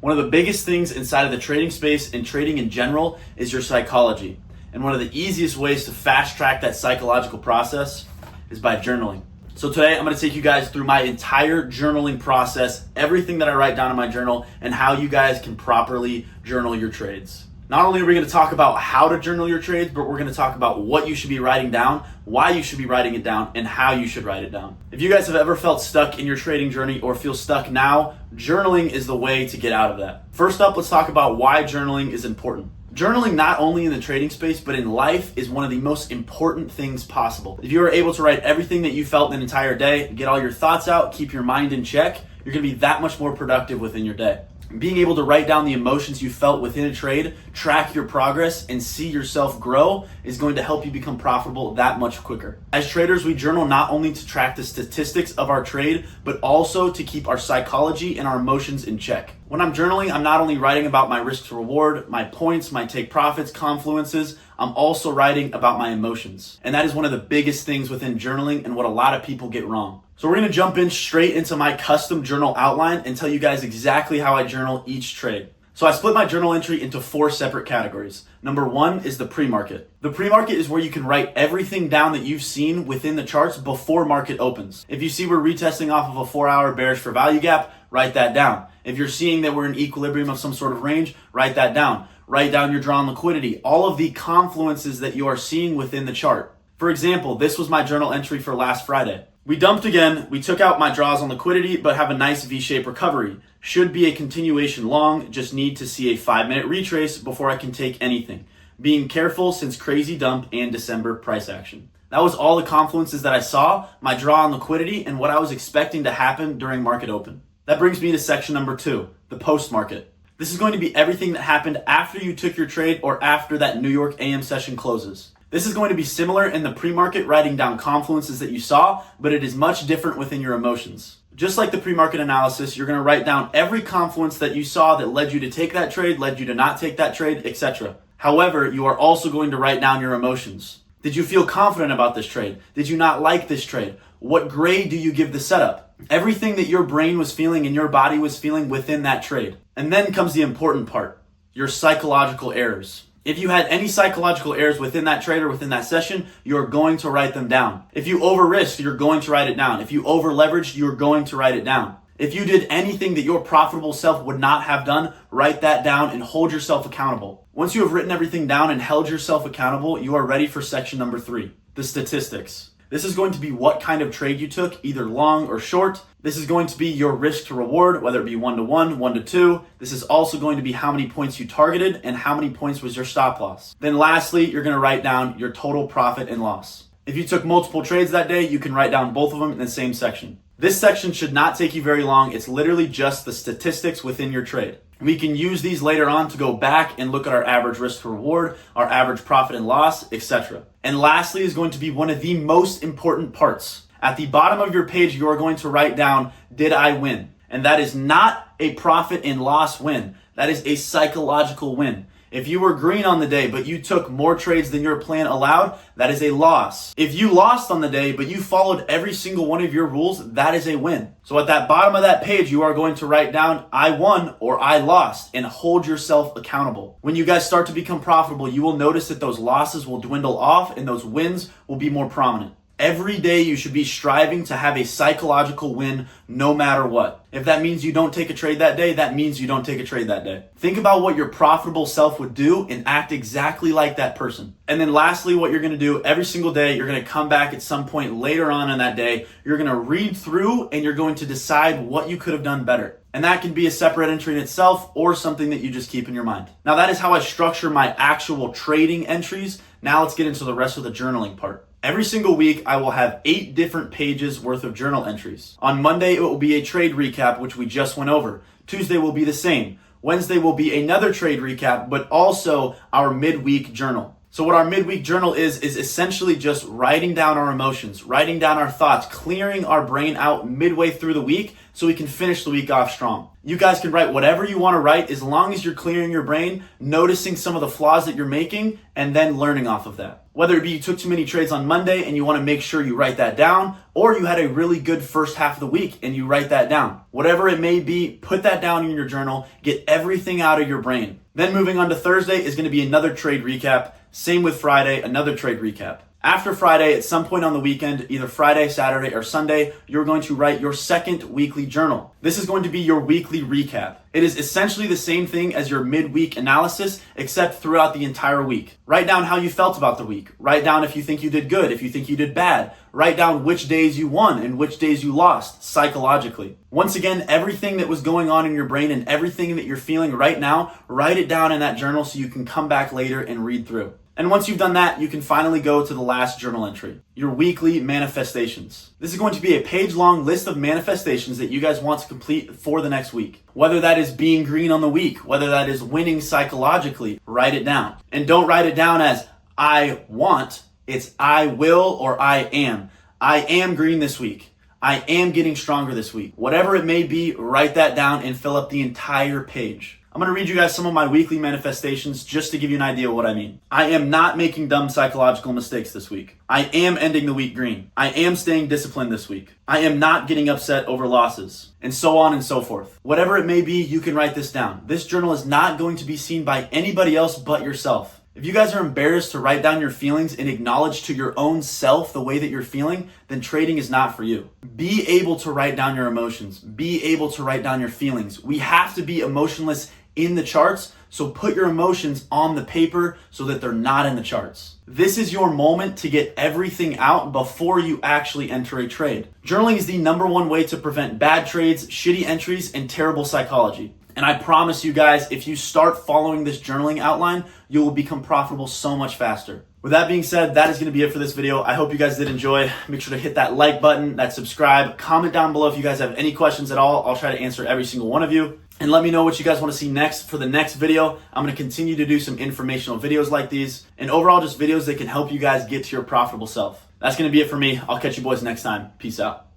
One of the biggest things inside of the trading space and trading in general is your psychology. And one of the easiest ways to fast track that psychological process is by journaling. So today I'm going to take you guys through my entire journaling process, everything that I write down in my journal, and how you guys can properly journal your trades. Not only are we going to talk about how to journal your trades, but we're going to talk about what you should be writing down, why you should be writing it down, and how you should write it down. If you guys have ever felt stuck in your trading journey or feel stuck now, journaling is the way to get out of that. First up, let's talk about why journaling is important. Journaling, not only in the trading space, but in life, is one of the most important things possible. If you are able to write everything that you felt an entire day, get all your thoughts out, keep your mind in check, you're going to be that much more productive within your day. Being able to write down the emotions you felt within a trade, track your progress, and see yourself grow is going to help you become profitable that much quicker. As traders, we journal not only to track the statistics of our trade, but also to keep our psychology and our emotions in check. When I'm journaling, I'm not only writing about my risk to reward, my points, my take profits, confluences, I'm also writing about my emotions. And that is one of the biggest things within journaling and what a lot of people get wrong. So we're gonna jump in straight into my custom journal outline and tell you guys exactly how I journal each trade. So I split my journal entry into 4 separate categories. Number 1 is the pre-market. The pre-market is where you can write everything down that you've seen within the charts before market opens. If you see we're retesting off of a 4-hour bearish for value gap, write that down. If you're seeing that we're in equilibrium of some sort of range, write that down. Write down your drawn liquidity, all of the confluences that you are seeing within the chart. For example, this was my journal entry for last Friday. We dumped again, we took out my draws on liquidity, but have a nice V-shaped recovery. Should be a continuation long, just need to see a 5-minute retrace before I can take anything. Being careful since crazy dump and December price action. That was all the confluences that I saw, my draw on liquidity, and what I was expecting to happen during market open. That brings me to section number 2, the post-market. This is going to be everything that happened after you took your trade or after that New York AM session closes. This is going to be similar in the pre-market, writing down confluences that you saw, but it is much different within your emotions. Just like the pre-market analysis, you're going to write down every confluence that you saw that led you to take that trade, led you to not take that trade, etc. However, you are also going to write down your emotions. Did you feel confident about this trade? Did you not like this trade? What grade do you give the setup? Everything that your brain was feeling and your body was feeling within that trade. And then comes the important part, your psychological errors. If you had any psychological errors within that trade or within that session, you're going to write them down. If you over-risked, you're going to write it down. If you over-leveraged, you're going to write it down. If you did anything that your profitable self would not have done, write that down and hold yourself accountable. Once you have written everything down and held yourself accountable, you are ready for section number 3, the statistics. This is going to be what kind of trade you took, either long or short. This is going to be your risk to reward, whether it be 1-to-1, 1-to-2. This is also going to be how many points you targeted and how many points was your stop loss. Then lastly, you're going to write down your total profit and loss. If you took multiple trades that day, you can write down both of them in the same section. This section should not take you very long. It's literally just the statistics within your trade. We can use these later on to go back and look at our average risk to reward, our average profit and loss, etc. And lastly is going to be one of the most important parts. At the bottom of your page, you are going to write down, did I win? And that is not a profit and loss win. That is a psychological win. If you were green on the day, but you took more trades than your plan allowed, that is a loss. If you lost on the day, but you followed every single one of your rules, that is a win. So at that bottom of that page, you are going to write down, I won or I lost, and hold yourself accountable. When you guys start to become profitable, you will notice that those losses will dwindle off and those wins will be more prominent. Every day you should be striving to have a psychological win no matter what. If that means you don't take a trade that day, that means you don't take a trade that day. Think about what your profitable self would do and act exactly like that person. And then lastly, what you're going to do every single day, you're going to come back at some point later on in that day, you're going to read through and you're going to decide what you could have done better. And that can be a separate entry in itself or something that you just keep in your mind. Now that is how I structure my actual trading entries. Now let's get into the rest of the journaling part. Every single week, I will have 8 different pages worth of journal entries. On Monday, it will be a trade recap, which we just went over. Tuesday will be the same. Wednesday will be another trade recap, but also our midweek journal. So what our midweek journal is essentially just writing down our emotions, writing down our thoughts, clearing our brain out midway through the week so we can finish the week off strong. You guys can write whatever you want to write as long as you're clearing your brain, noticing some of the flaws that you're making, and then learning off of that. Whether it be you took too many trades on Monday and you want to make sure you write that down, or you had a really good first half of the week and you write that down. Whatever it may be, put that down in your journal, get everything out of your brain. Then moving on to Thursday is going to be another trade recap. Same with Friday, another trade recap. After Friday, at some point on the weekend, either Friday, Saturday, or Sunday, you're going to write your second weekly journal. This is going to be your weekly recap. It is essentially the same thing as your midweek analysis, except throughout the entire week. Write down how you felt about the week. Write down if you think you did good, if you think you did bad. Write down which days you won and which days you lost psychologically. Once again, everything that was going on in your brain and everything that you're feeling right now, write it down in that journal so you can come back later and read through. And once you've done that, you can finally go to the last journal entry, your weekly manifestations. This is going to be a page-long list of manifestations that you guys want to complete for the next week. Whether that is being green on the week, whether that is winning psychologically, write it down. And don't write it down as I want, it's I will or I am. I am green this week. I am getting stronger this week. Whatever it may be, write that down and fill up the entire page. I'm going to read you guys some of my weekly manifestations just to give you an idea of what I mean. I am not making dumb psychological mistakes this week. I am ending the week green. I am staying disciplined this week. I am not getting upset over losses, and so on and so forth. Whatever it may be, you can write this down. This journal is not going to be seen by anybody else but yourself. If you guys are embarrassed to write down your feelings and acknowledge to your own self the way that you're feeling, then trading is not for you. Be able to write down your emotions. Be able to write down your feelings. We have to be emotionless in the charts, so put your emotions on the paper so that they're not in the charts. This is your moment to get everything out before you actually enter a trade. Journaling is the #1 way to prevent bad trades, shitty entries, and terrible psychology. And I promise you guys, if you start following this journaling outline, you will become profitable so much faster. With that being said, that is going to be it for this video. I hope you guys did enjoy. Make sure to hit that like button, that subscribe, comment down below if you guys have any questions at all. I'll try to answer every single one of you. And let me know what you guys want to see next for the next video. I'm going to continue to do some informational videos like these, and overall just videos that can help you guys get to your profitable self. That's going to be it for me. I'll catch you boys next time. Peace out.